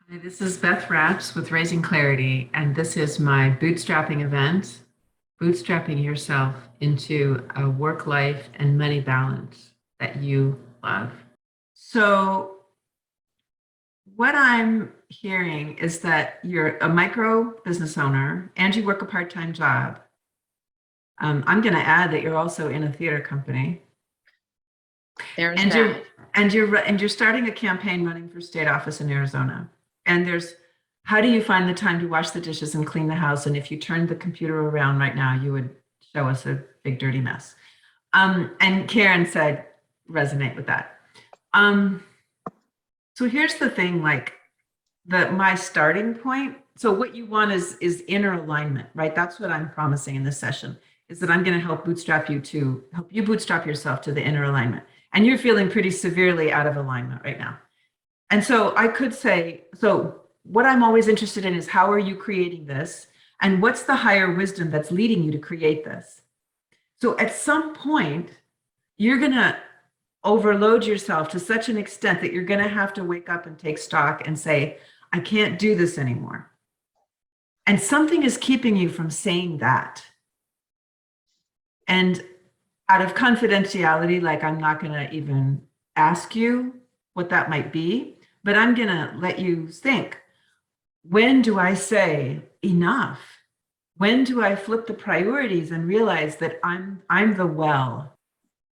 Hi, this is Beth Raps with Raising Clarity, and this is my bootstrapping event, bootstrapping yourself into a work life and money balance that you love. So, what I'm hearing is that you're a micro business owner and you work a part time job. I'm going to add that you're also in a theater company, There's and that. you're starting a campaign running for state office in Arizona. And there's how do you find the time to wash the dishes and clean the house? And if you turned the computer around right now, you would show us a big dirty mess. And Karen said, resonate with that. Um, so here's the thing, like my starting point. So what you want is inner alignment, right? That's what I'm promising in this session, is that I'm going to help you bootstrap yourself to the inner alignment. And you're feeling pretty severely out of alignment right now. And so I could say, so what I'm always interested in is how are you creating this? And what's the higher wisdom that's leading you to create this? So at some point, you're going to overload yourself to such an extent that you're going to have to wake up and take stock and say, I can't do this anymore. And something is keeping you from saying that. And out of confidentiality, like I'm not going to even ask you what that might be, but I'm going to let you think, when do I say enough? When do I flip the priorities and realize that I'm the well?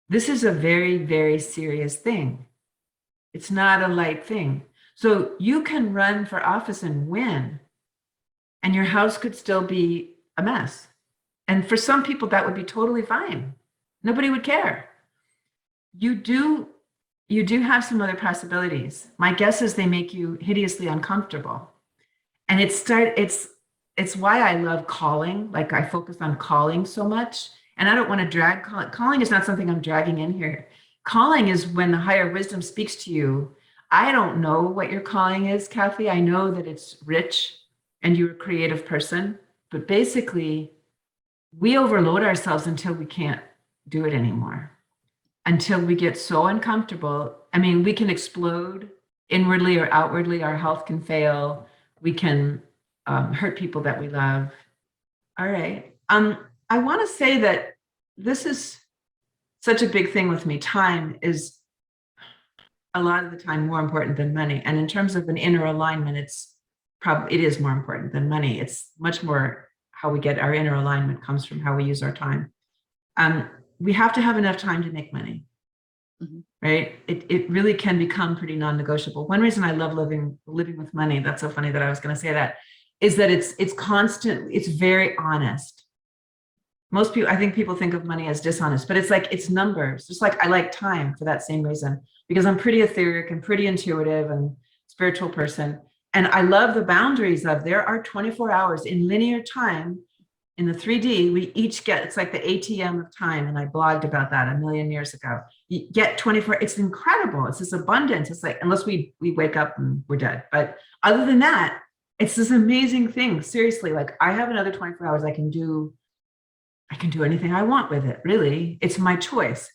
This is a very, very serious thing. It's not a light thing. So you can run for office and win, and your house could still be a mess. And for some people, that would be totally fine. Nobody would care. You do have some other possibilities. My guess is they make you hideously uncomfortable. And it's why I love calling. Like I focus on calling so much. And I don't want to drag calling. Calling is not something I'm dragging in here. Calling is when the higher wisdom speaks to you. I don't know what your calling is, Kathy. I know that it's rich and you're a creative person, but basically we overload ourselves until we can't do it anymore, until we get so uncomfortable. I mean, we can explode inwardly or outwardly. Our health can fail. We can hurt people that we love. All right. I want to say that this is such a big thing with me. Time is a lot of the time more important than money. And in terms of an inner alignment, it is more important than money. It's much more how we get our inner alignment comes from how we use our time. We have to have enough time to make money. Mm-hmm. Right? It really can become pretty non-negotiable. One reason I love living with money, that's so funny that I was going to say that, is that it's constant, it's very honest. Most people, I think people think of money as dishonest, but it's like it's numbers. Just like I like time for that same reason, because I'm pretty etheric and pretty intuitive and spiritual person. And I love the boundaries of there are 24 hours in linear time. In the 3D, we each get, it's like the ATM of time. And I blogged about that a million years ago. You get 24, it's incredible. It's this abundance. It's like, unless we wake up and we're dead. But other than that, it's this amazing thing. Seriously, like I have another 24 hours. I can do anything I want with it, really. It's my choice.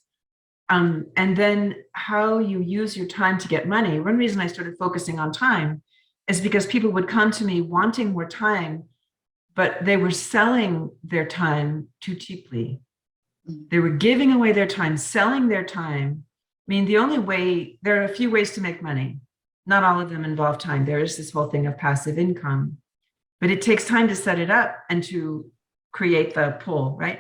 And then how you use your time to get money. One reason I started focusing on time is because people would come to me wanting more time, but they were selling their time too cheaply. They were giving away their time, selling their time. I mean, there are a few ways to make money. Not all of them involve time. There is this whole thing of passive income, but it takes time to set it up and to create the pull, right?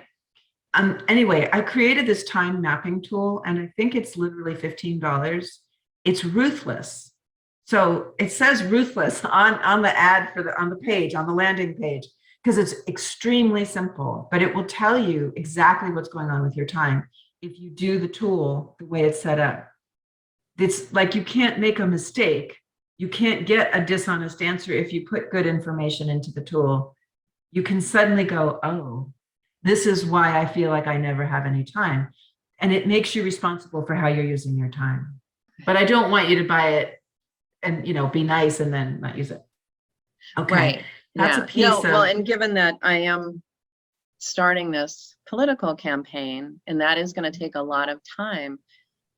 Anyway, I created this time mapping tool, and I think it's literally $15. It's ruthless. So it says ruthless on the ad on the page, on the landing page, because it's extremely simple, but it will tell you exactly what's going on with your time if you do the tool the way it's set up. It's like you can't make a mistake. You can't get a dishonest answer if you put good information into the tool. You can suddenly go, oh, this is why I feel like I never have any time. And it makes you responsible for how you're using your time. But I don't want you to buy it and, be nice and then not use it. Okay. Right. That's yeah. a piece of. Well, and given that I am starting this political campaign, and that is going to take a lot of time,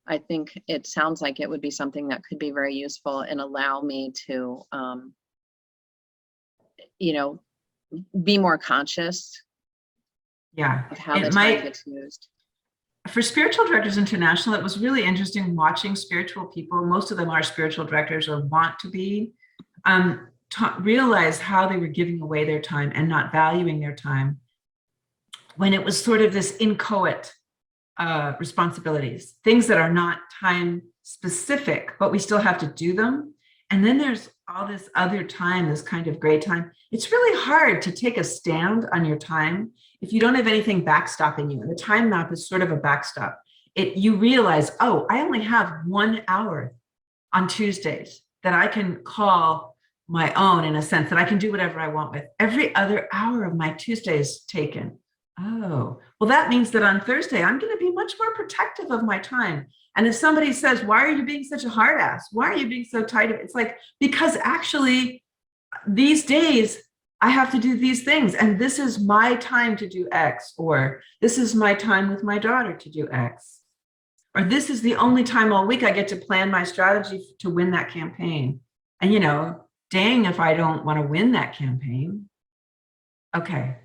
I think it sounds like it would be something that could be very useful and allow me to, you know, be more conscious Yeah, of how the it time might. gets used. For Spiritual Directors International, it was really interesting watching spiritual people. Most of them are spiritual directors or want to be, realize how they were giving away their time and not valuing their time when it was sort of this inchoate responsibilities, things that are not time specific, but we still have to do them. And then there's all this other time, this kind of gray time. It's really hard to take a stand on your time if you don't have anything backstopping you. And the time map is sort of a backstop. You realize, oh, I only have 1 hour on Tuesdays that I can call my own, in a sense that I can do whatever I want with. Every other hour of my Tuesday is taken. Oh, well, that means that on Thursday, I'm going to be much more protective of my time. And if somebody says, why are you being such a hard ass? Why are you being so tight? It's like, because actually these days I have to do these things. And this is my time to do X, or this is my time with my daughter to do X, or this is the only time all week I get to plan my strategy to win that campaign. And, dang, if I don't want to win that campaign. Okay,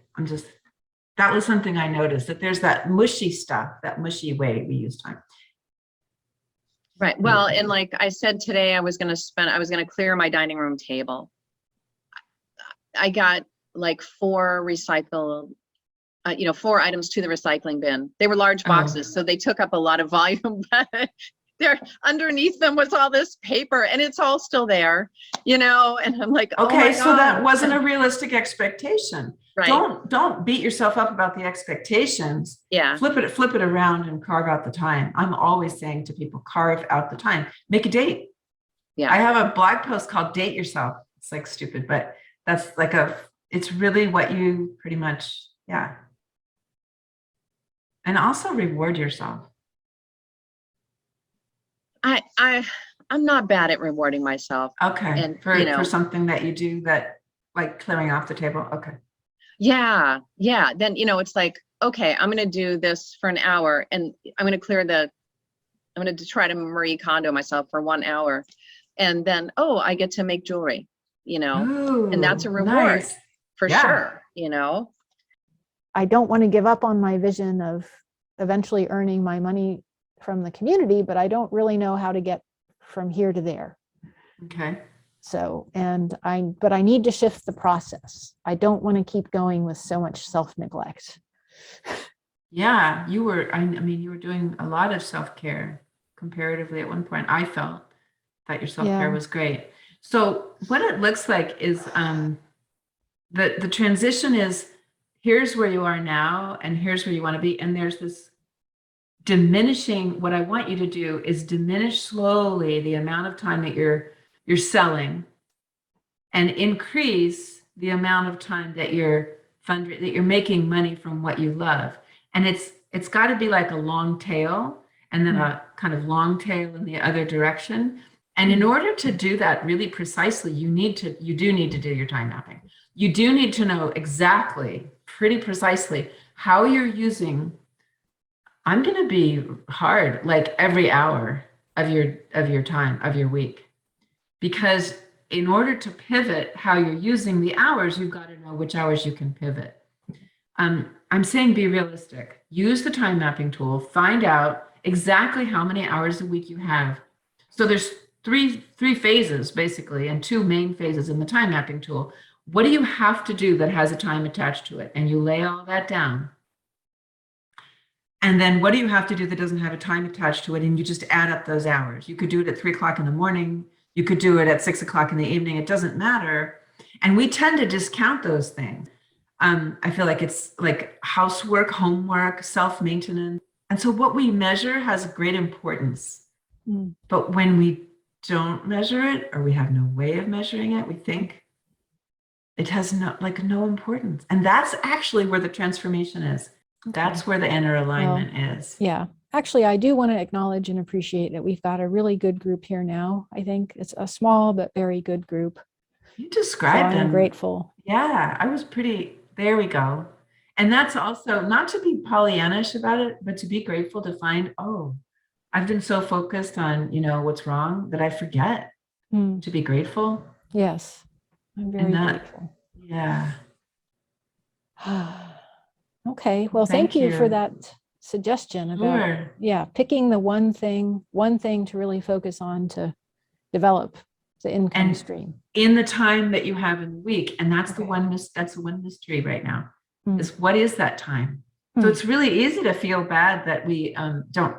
that was something I noticed, that there's that mushy stuff, that mushy way we use time. Right. Well, and like I said today, I was going to clear my dining room table. I got like 4 items to the recycling bin. They were large boxes, so they took up a lot of volume, but there underneath them was all this paper, and it's all still there, and I'm like, okay, oh so that wasn't a realistic expectation. Right. Don't beat yourself up about the expectations. Yeah. Flip it around and carve out the time. I'm always saying to people, carve out the time, make a date. Yeah. I have a blog post called Date Yourself. It's like stupid, but that's like it's really what you pretty much, yeah. And also reward yourself. I'm not bad at rewarding myself. Okay. And for something that you do, that like clearing off the table. Okay. Yeah. Then, it's like, okay, I'm going to do this for an hour, and I'm going to try to Marie Kondo myself for 1 hour. And then, I get to make jewelry, Ooh, and that's a reward nice. for sure. I don't want to give up on my vision of eventually earning my money from the community, but I don't really know how to get from here to there. Okay. So, but I need to shift the process. I don't want to keep going with so much self-neglect. Yeah, you were doing a lot of self-care comparatively at one point. I felt that your self-care was great. So what it looks like is the transition is, here's where you are now and here's where you want to be. And there's this diminishing. What I want you to do is diminish slowly the amount of time that you're selling, and increase the amount of time that you're making money from what you love. And it's got to be like a long tail, and then a kind of long tail in the other direction. And in order to do that really precisely, you do need to do your time mapping. You do need to know exactly, pretty precisely, how you're using. I'm going to be hard, like every hour of your time, of your week, because in order to pivot how you're using the hours, you've got to know which hours you can pivot. I'm saying be realistic. Use the time mapping tool. Find out exactly how many hours a week you have. So there's three phases basically, and 2 main phases in the time mapping tool. What do you have to do that has a time attached to it? And you lay all that down. And then what do you have to do that doesn't have a time attached to it? And you just add up those hours. You could do it at 3 o'clock in the morning. You could do it at 6 o'clock in the evening. It doesn't matter. And we tend to discount those things. I feel like it's like housework, homework, self-maintenance. And so what we measure has great importance. But when we don't measure it, or we have no way of measuring it, we think it has no importance. And that's actually where the transformation is. Okay. That's where the inner alignment is. Yeah. Actually, I do want to acknowledge and appreciate that we've got a really good group here now. I think it's a small but very good group. You described them. I'm grateful. Yeah, there we go. And that's also not to be Pollyannish about it, but to be grateful to find, I've been so focused on, what's wrong that I forget Mm, to be grateful. yes, I'm very that- grateful. Yeah. Okay, well, thank Thank you for you. that suggestion about, Sure. yeah, picking the one thing to really focus on to develop the income And stream. in the time that you have in the week, and that's Okay. that's the one mystery right now, Hmm. is what is that time? So Hmm. it's really easy to feel bad that we don't,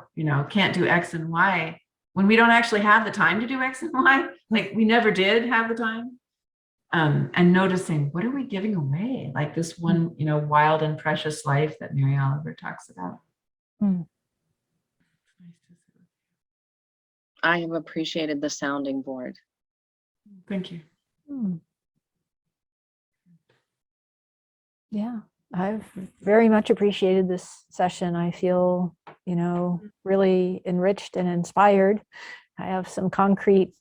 can't do X and Y when we don't actually have the time to do X and Y. Like we never did have the time. And noticing, what are we giving away? Like this one, wild and precious life that Mary Oliver talks about. Hmm. I have appreciated the sounding board. Thank you. Hmm. Yeah, I've very much appreciated this session. I feel, really enriched and inspired. I have some concrete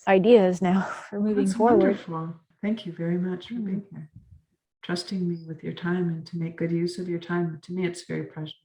ideas now for moving That's forward. wonderful. Thank you very much for being here, trusting me with your time and to make good use of your time. To me, it's very precious.